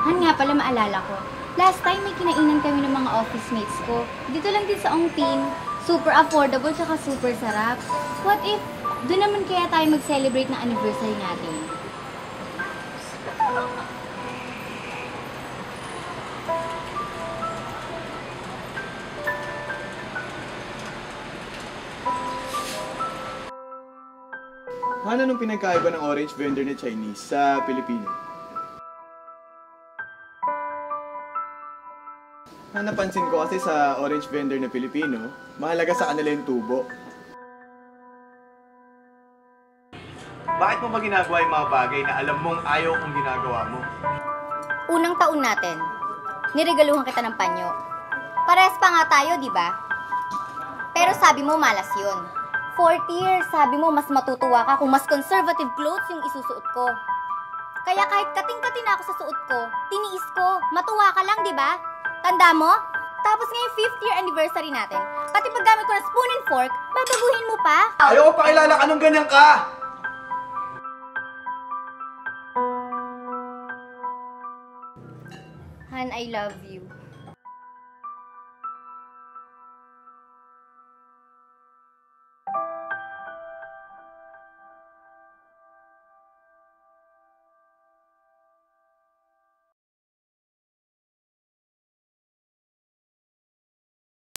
Han, nga pala maalala ko. Last time may kinainan kami ng mga office mates ko. Dito lang din sa Ongping. Super affordable tsaka super sarap. What if doon naman kaya tayo mag-celebrate ng anniversary natin? Han, anong pinagkaiba ng orange vendor na Chinese sa Pilipino? Han, napansin ko kasi sa orange vendor na Pilipino, mahalaga sa kanila yung tubo. Bakit mo ba ginagawa yung mga bagay na alam mong ayaw kong ginagawa mo? Unang taon natin, niregaluhan kita ng panyo. Parehas pa nga tayo, di ba? Pero sabi mo malas yun. 4th year, sabi mo mas matutuwa ka kung mas conservative clothes yung isusuot ko. Kaya kahit kating-kating na ako sa suot ko, tiniis ko, matuwa ka lang, di ba? Tanda mo? Tapos ngayong 5th year anniversary natin, pati paggamit ko ng spoon and fork, babaguhin mo pa? Ayaw ko pakilala ka nung ganyan ka! Han, I love you.